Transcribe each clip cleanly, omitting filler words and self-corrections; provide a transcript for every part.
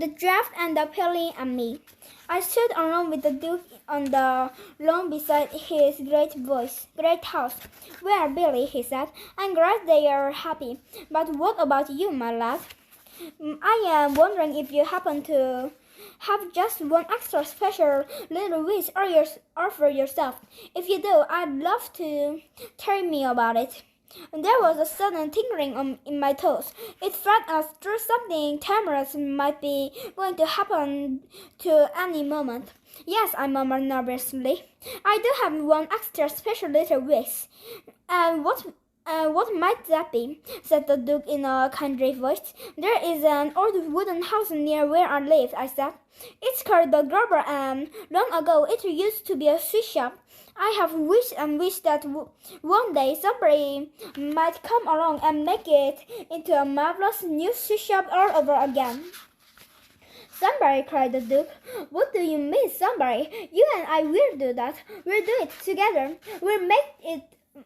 the Giraffe and the Peony and me. I stood alone with the Duke on the lawn beside his great house. Well, Billy, he said, I'm glad they are happy. But what about you, my lad? I am wondering if you happen to have just one extra special little wish or for yourself. If you do, I'd love to tell me about it. There was a sudden tingling in my toes. It felt as though something tremendous might be going to happen to any moment. Yes, I murmured nervously. I do have one extra special little wish. And what might that be? Said the Duke in a kindly voice. There is an old wooden house near where I live, I said. It's called the Grubber, and long ago it used to be a sweet shop. I have wished and wished that one day somebody might come along and make it into a marvelous new sweet shop all over again. Somebody, cried the Duke. What do you mean, somebody? You and I will do that. We'll do it together. We'll make it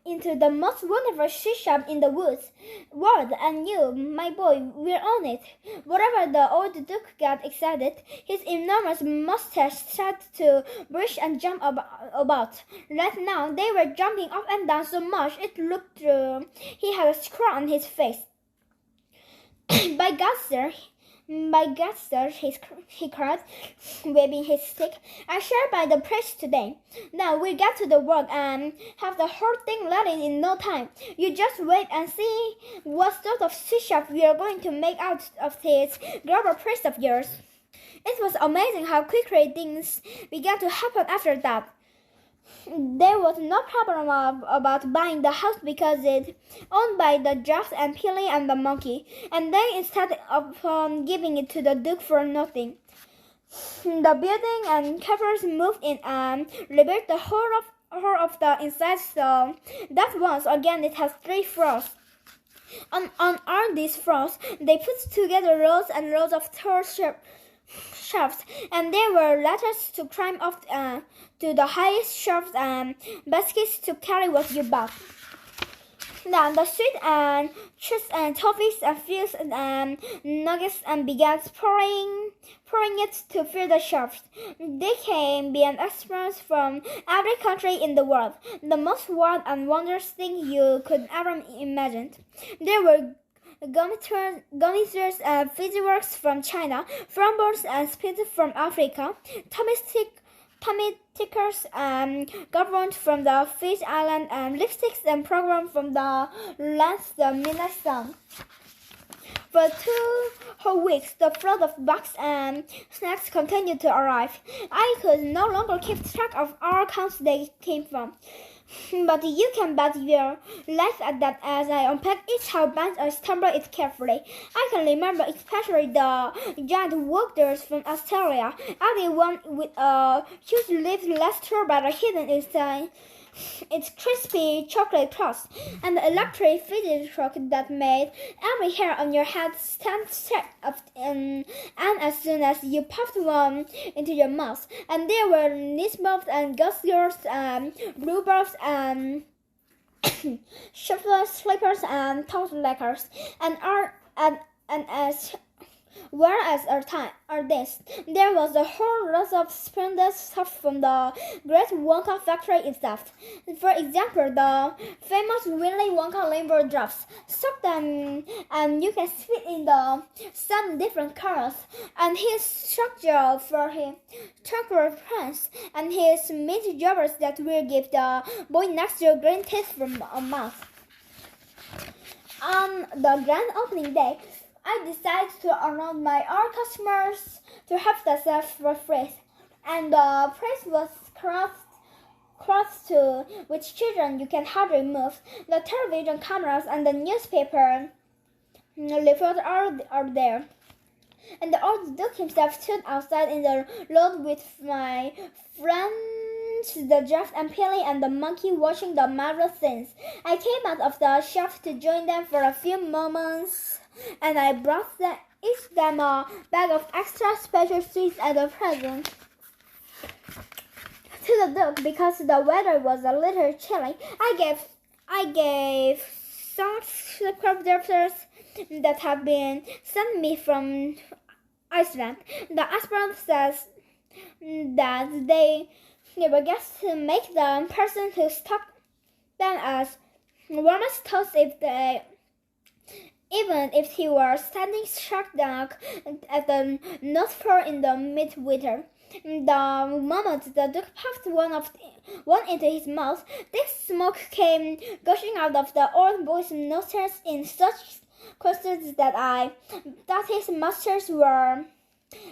into the most wonderful sweet shop in the world, and you, my boy, will own it. Whatever the old Duke got excited, his enormous mustache started to brush and jump about. Right now, they were jumping up and down so much it looked he had a scar on his face. By God, sir, he cried, waving his stick. I shall buy the place today. Now we'll get to the work and have the whole thing ready in no time. You just wait and see what sort of sweet shop we are going to make out of this Grubber place of yours. It was amazing how quickly things began to happen after that. There was no problem about buying the house because it's owned by the Giraffe and Peony and the monkey, and they instead of giving it to the Duke for nothing. The building and carpenters moved in and rebuilt the whole of the inside, so that once again it has 3 floors. On all these floors, they put together rows and rows of tall shelves, and there were ladders to climb up to the highest shelves and baskets to carry what you bought. Then the sweet and treats and toffees and figs and nuggets and began pouring it to fill the shelves. They came being experts from every country in the world, the most wild and wondrous thing you could ever imagine. There were gummiters and fizzworks from China, framboles and spins from Africa, tummy tickers and government from the Fish Island, and lipsticks and programs from the lands the midnight sun. For 2 whole weeks, the flood of bugs and snacks continued to arrive. I could no longer keep track of all accounts they came from. But you can bet your life at that as I unpacked each house bent and stumbled it carefully. I can remember especially the giant walkers from Australia, every one with a huge leaf left strawberry hidden inside its crispy chocolate crust, and the electric fidget truck that made every hair on your head stand straight up, and as soon as you popped one into your mouth, and there were nisbobs and guzzlers and bluebirds and shufflers, slippers and toad lickers, and as well as our this, there was a whole lot of splendid stuff from the Great Wonka factory itself. For example, the famous Willy Wonka rainbow drops. Soak them and you can spit in the 7 different colors, and his chocolate for his chocolate prince, and his mint jobbers that will give the boy next door green teeth from a mouth. On the grand opening day, I decided to allow my all customers to have themselves for free, and the place was close to which children you can hardly move. The television cameras and the newspaper reporters are there. And the old Duke himself stood outside in the road with my friends, the Giraffe and Peony and the monkey, watching the marvelous scenes. I came out of the shop to join them for a few moments, and I brought each them a bag of extra special sweets as a present. To the Duke, because the weather was a little chilly, I gave some sculptures that have been sent me from Iceland. The aspirant says that they never get to make the person who stopped them as warmest toast even if he were standing shark dark at the North Pole in the midwinter. The moment the duck puffed one into his mouth, thick smoke came gushing out of the old boy's nostrils in such quantities that I thought his masters were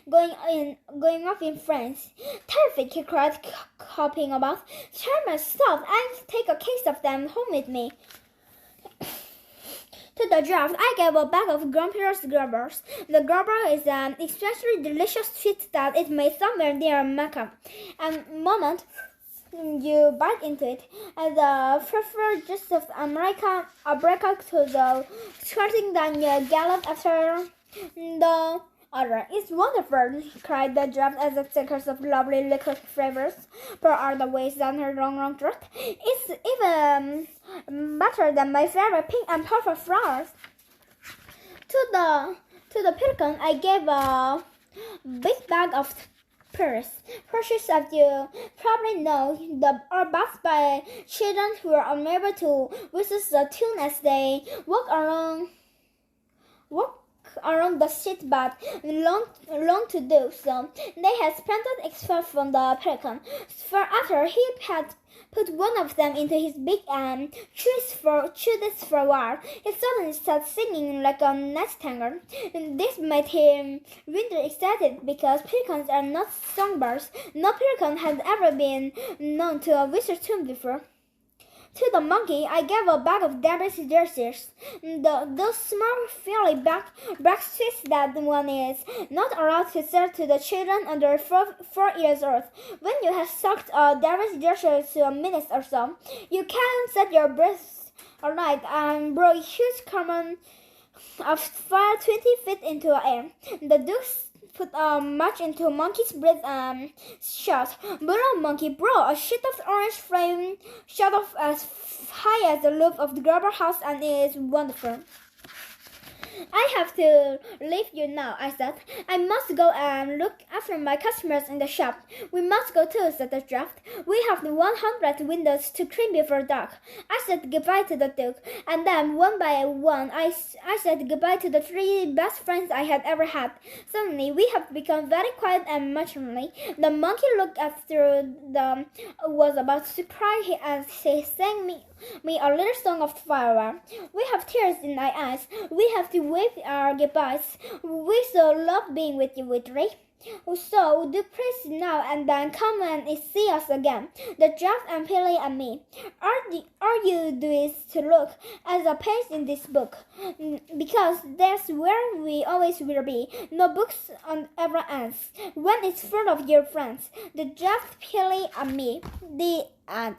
going off in flames. Terrific, he cried, hopping about. Chairman, stop! I'll take a case of them home with me. To the draft, I gave a bag of Grandpa's grubbers. The grubber is an especially delicious treat that is made somewhere near Mecca. And the moment you bite into it, and the fervor just of America, a breakout to the skirting then you gallop after the other. It's wonderful, cried the draft as the stickers of lovely liquid flavors pour out the ways down her long throat. It's even better than my favorite pink and purple flowers. To the pelican, I gave a big bag of pearls. Pearls, as you probably know, are bought by children who are unable to resist the tune as they walk around the street but long to do so. They had splendid expert from the pelican, for after he had put one of them into his beak and chewed it for a while, he suddenly started singing like a nightingale. This made him really excited because pelicans are not songbirds. No pelican had ever been known to whistle tune before. To the monkey, I gave a bag of Debbie's jerseys. Those small, fairly black sweets that one is not allowed to sell to the children under 4 years old. When you have sucked a Debbie's jersey to a minute or so, you can set your breath alight and blow a huge carbon of fire 20 feet into the air. The ducks put a match into monkey's breath and shot. Below monkey blow a sheet of orange flame shot off as high as the roof of the Grubber house, and it is wonderful. I have to leave you now, I said. I must go and look after my customers in the shop. We must go too, said the draft. We have 100 windows to clean before dark. I said goodbye to the Duke, and then one by one I said goodbye to the 3 best friends I had ever had. Suddenly we have become very quiet and matronly. The monkey looked after was about to cry as he sang me a little song of farewell. We have tears in our eyes. We have to wave our goodbyes. We so love being with you, Whitley. So do please now and then come and see us again. The draft and Pilly and me. All you do is to look at the page in this book, because that's where we always will be. No books on ever ends. When it's full of your friends. The draft, Pilly and me. The end.